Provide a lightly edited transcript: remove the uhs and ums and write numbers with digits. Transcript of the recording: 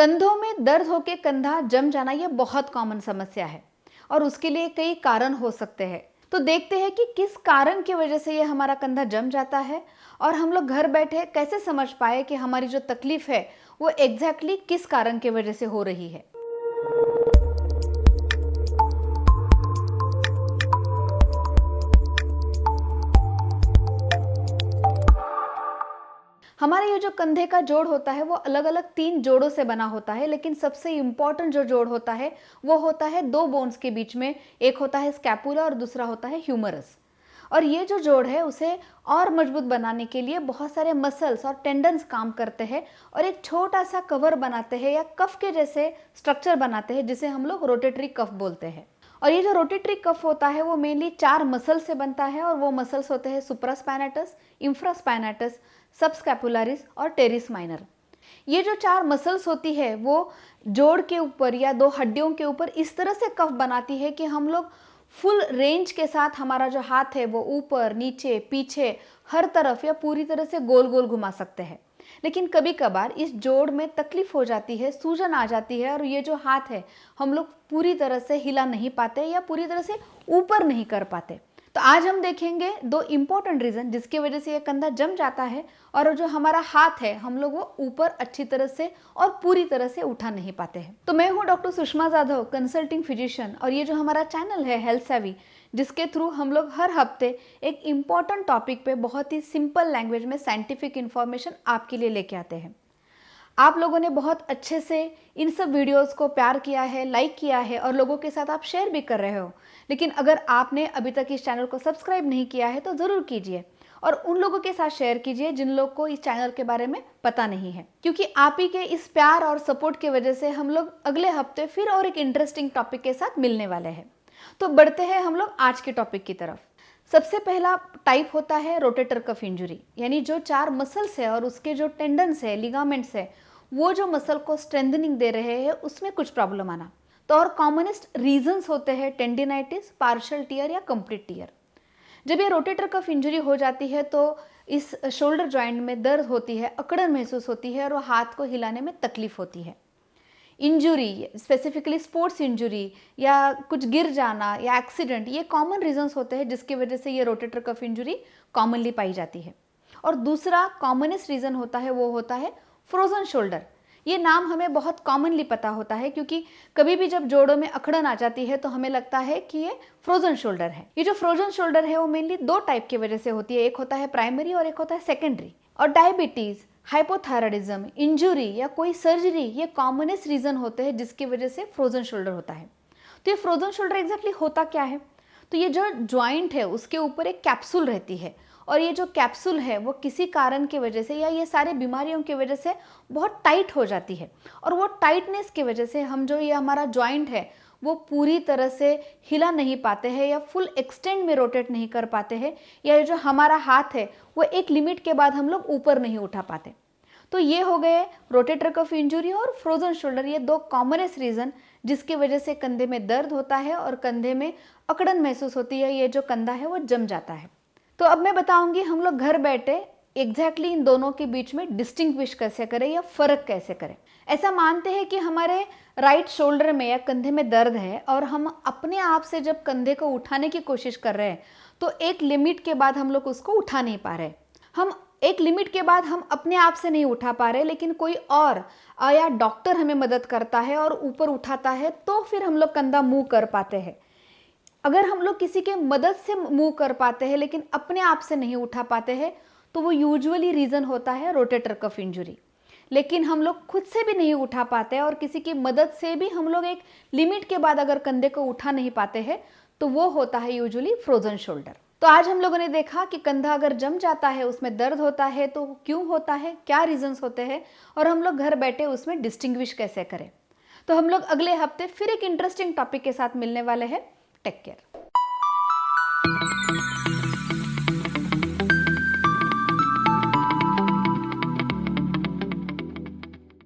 कंधों में दर्द होकर कंधा जम जाना ये बहुत कॉमन समस्या है और उसके लिए कई कारण हो सकते हैं। तो देखते हैं कि किस कारण की वजह से ये हमारा कंधा जम जाता है और हम लोग घर बैठे कैसे समझ पाए कि हमारी जो तकलीफ है वो एग्जैक्टली किस कारण की वजह से हो रही है। हमारा ये जो कंधे का जोड़ होता है वो अलग अलग 3 जोड़ों से बना होता है, लेकिन सबसे इम्पॉर्टेंट जो जोड़ होता है वो होता है 2 बोन्स के बीच में। एक होता है स्कैपुला और दूसरा होता है ह्यूमरस। और ये जो जोड़ है उसे और मजबूत बनाने के लिए बहुत सारे मसल्स और टेंडन्स काम करते हैं और एक छोटा सा कवर बनाते हैं या कफ के जैसे स्ट्रक्चर बनाते हैं जिसे हम लोग रोटेटरी कफ बोलते हैं। और ये जो रोटेटरी कफ होता है वो मेनली 4 मसल से बनता है और वो मसल्स होते हैं सुप्रास्पाइनेटस, इंफ्रास्पाइनेटस, सबस्कैपुलारिस और टेरिस माइनर। ये जो 4 मसल्स होती है वो जोड़ के ऊपर या 2 हड्डियों के ऊपर इस तरह से कफ बनाती है कि हम लोग फुल रेंज के साथ हमारा जो हाथ है वो ऊपर, नीचे, पीछे, हर तरफ या पूरी तरह से गोल गोल घुमा सकते हैं। लेकिन कभी कभार इस जोड़ में तकलीफ हो जाती है, सूजन आ जाती है और ये जो हाथ है हम लोग पूरी तरह से हिला नहीं पाते या पूरी तरह से ऊपर नहीं कर पाते। तो आज हम देखेंगे 2 इम्पोर्टेंट रीजन जिसकी वजह से ये कंधा जम जाता है और जो हमारा हाथ है हम लोग वो ऊपर अच्छी तरह से और पूरी तरह से उठा नहीं पाते हैं। तो मैं हूँ doctor Sushma Jadhav, consulting physician, और ये जो हमारा चैनल है हेल्थ सेवी, जिसके थ्रू हम लोग हर हफ्ते एक इम्पॉर्टेंट टॉपिक पे बहुत ही सिंपल लैंग्वेज में साइंटिफिक इंफॉर्मेशन आपके लिए लेके आते हैं। आप लोगों ने बहुत अच्छे से इन सब वीडियोस को प्यार किया है, लाइक किया है और लोगों के साथ आप शेयर भी कर रहे हो। लेकिन अगर आपने अभी तक इस चैनल को सब्सक्राइब नहीं किया है तो ज़रूर कीजिए और उन लोगों के साथ शेयर कीजिए जिन लोगों को इस चैनल के बारे में पता नहीं है, क्योंकि आप ही के इस प्यार और सपोर्ट की वजह से हम लोग अगले हफ्ते फिर और एक इंटरेस्टिंग टॉपिक के साथ मिलने वाले हैं। तो बढ़ते हैं हम लोग आज के टॉपिक की तरफ। सबसे पहला टाइप होता है रोटेटर कफ इंजुरी, यानी जो 4 मसल्स है और उसके जो टेंडन्स है, लिगामेंट्स है, वो जो मसल को स्ट्रेंथनिंग दे रहे हैं उसमें कुछ प्रॉब्लम आना। तो और कॉमनेस्ट रीजंस होते हैं टेंडिनाइटिस, पार्शियल टियर या कंप्लीट टियर। जब ये रोटेटर कफ इंजरी हो जाती है तो इस शोल्डर जॉइंट में दर्द होती है, अकड़न महसूस होती है और वो हाथ को हिलाने में तकलीफ होती है। इंजुरी, स्पेसिफिकली स्पोर्ट्स इंजुरी या कुछ गिर जाना या एक्सीडेंट, ये कॉमन रीजंस होते हैं जिसकी वजह से ये रोटेटर कफ इंजुरी कॉमनली पाई जाती है। और दूसरा कॉमनेस्ट रीजन होता है वो होता है फ्रोजन शोल्डर। ये नाम हमें बहुत कॉमनली पता होता है क्योंकि कभी भी जब जोड़ों में अकड़न आ जाती है तो हमें लगता है कि ये फ्रोजन शोल्डर है। ये जो फ्रोजन शोल्डर है वो मेनली 2 टाइप की वजह से होती है, एक होता है प्राइमरी और एक होता है सेकेंडरी। और डायबिटीज, हाइपोथायराइडिज्म, इंजुरी या कोई सर्जरी, ये कॉमनेस्ट रीजन होते हैं जिसकी वजह से फ्रोजन शोल्डर होता है। तो ये फ्रोजन शोल्डर एग्जैक्टली होता क्या है? तो ये जो ज्वाइंट है उसके ऊपर एक कैप्सूल रहती है और ये जो कैप्सूल है वो किसी कारण की वजह से या ये सारी बीमारियों की वजह से बहुत टाइट हो जाती है और वो टाइटनेस की वजह से हम जो ये हमारा ज्वाइंट है वो पूरी तरह से हिला नहीं पाते हैं या फुल एक्सटेंड में रोटेट नहीं कर पाते हैं, या जो हमारा हाथ है वो एक लिमिट के बाद हम लोग ऊपर नहीं उठा पाते। तो ये हो गए रोटेटर कफ इंजुरी और फ्रोजन शोल्डर, ये 2 कॉमनेस्ट रीजन जिसकी वजह से कंधे में दर्द होता है और कंधे में अकड़न महसूस होती है, ये जो कंधा है वो जम जाता है। तो अब मैं बताऊंगी हम लोग घर बैठे एग्जैक्टली इन दोनों के बीच में डिस्टिंग्विश कैसे करें या फर्क कैसे करें। ऐसा मानते हैं कि हमारे राइट शोल्डर में या कंधे में दर्द है और हम अपने आप से जब कंधे को उठाने की कोशिश कर रहे हैं तो एक लिमिट के बाद हम लोग उसको उठा नहीं पा रहे। हम एक लिमिट के बाद हम अपने आप से नहीं उठा पा रहे, लेकिन कोई और या डॉक्टर हमें मदद करता है और ऊपर उठाता है तो फिर हम लोग कंधा मूव कर पाते हैं। अगर हम लोग किसी के मदद से मूव कर पाते हैं लेकिन अपने आप से नहीं उठा पाते हैं तो वो यूजुअली रीज़न होता है रोटेटर कफ इंजुरी। लेकिन हम लोग खुद से भी नहीं उठा पाते और किसी की मदद से भी हम लोग एक लिमिट के बाद अगर कंधे को उठा नहीं पाते हैं तो वो होता है यूजुअली फ्रोजन शोल्डर। तो आज हम लोगों ने देखा कि कंधा अगर जम जाता है उसमें दर्द होता है तो क्यों होता है, क्या रीजंस होते हैं और हम लोग घर बैठे उसमें डिस्टिंग्विश कैसे करें। तो हम लोग अगले हफ्ते फिर एक इंटरेस्टिंग टॉपिक के साथ मिलने वाले हैं। Take care.